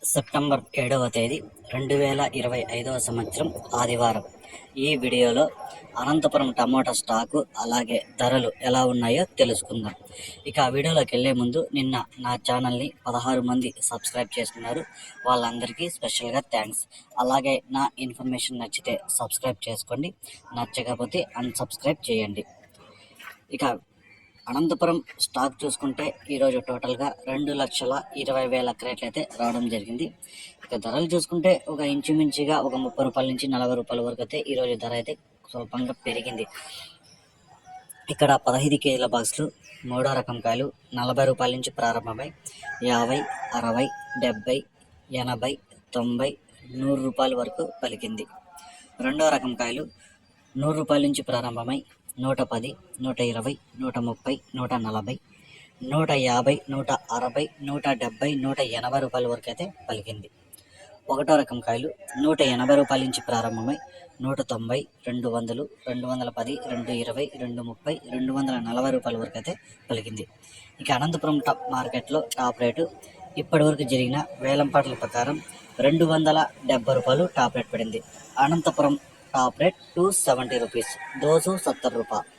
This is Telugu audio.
సెప్టెంబర్ 7వ తేదీ 2025వ సంవత్సరం ఆదివారం. ఈ వీడియోలో అనంతపురం టమోటా స్టాకు అలాగే ధరలు ఎలా ఉన్నాయో తెలుసుకుందాం. ఇక ఆ వీడియోలోకి వెళ్ళే ముందు నిన్న నా ఛానల్ని 16 మంది సబ్స్క్రైబ్ చేసుకున్నారు. వాళ్ళందరికీ స్పెషల్గా థ్యాంక్స్. అలాగే నా ఇన్ఫర్మేషన్ నచ్చితే సబ్స్క్రైబ్ చేసుకోండి, నచ్చకపోతే అన్సబ్స్క్రైబ్ చేయండి. ఇక అనంతపురం స్టాక్ చూసుకుంటే ఈరోజు టోటల్గా 2,20,000 క్రేట్లు అయితే రావడం జరిగింది. ఇక ధరలు చూసుకుంటే ఒక ఇంచుమించుగా ఒక 30 రూపాయల నుంచి 40 రూపాయల వరకు అయితే ఈరోజు ధర అయితే స్వల్పంగా పెరిగింది. ఇక్కడ 15 కేజీల బాక్సులు మూడో రకం కాయలు 40 రూపాయల నుంచి ప్రారంభమై 50, 60, 70, 80, 90, 100 రూపాయల వరకు పలికింది. రెండో రకం కాయలు 100 రూపాయల నుంచి ప్రారంభమై 110, 120, 130, 140, 150, 160, 170, 180 రూపాయల వరకు అయితే పలికింది. ఒకటో రకం కాయలు 180 రూపాయల నుంచి ప్రారంభమై 190, 200, 210, 220, 230, 240 రూపాయల వరకు అయితే పలికింది. ఇక అనంతపురం మార్కెట్లో టాప్ రేటు ఇప్పటి వరకు జరిగిన వేలంపాట్ల ప్రకారం 270 రూపాయలు టాప్ రేట్ పడింది. అనంతపురం టాప్ रेट 270 रुपीस 270 रुपये।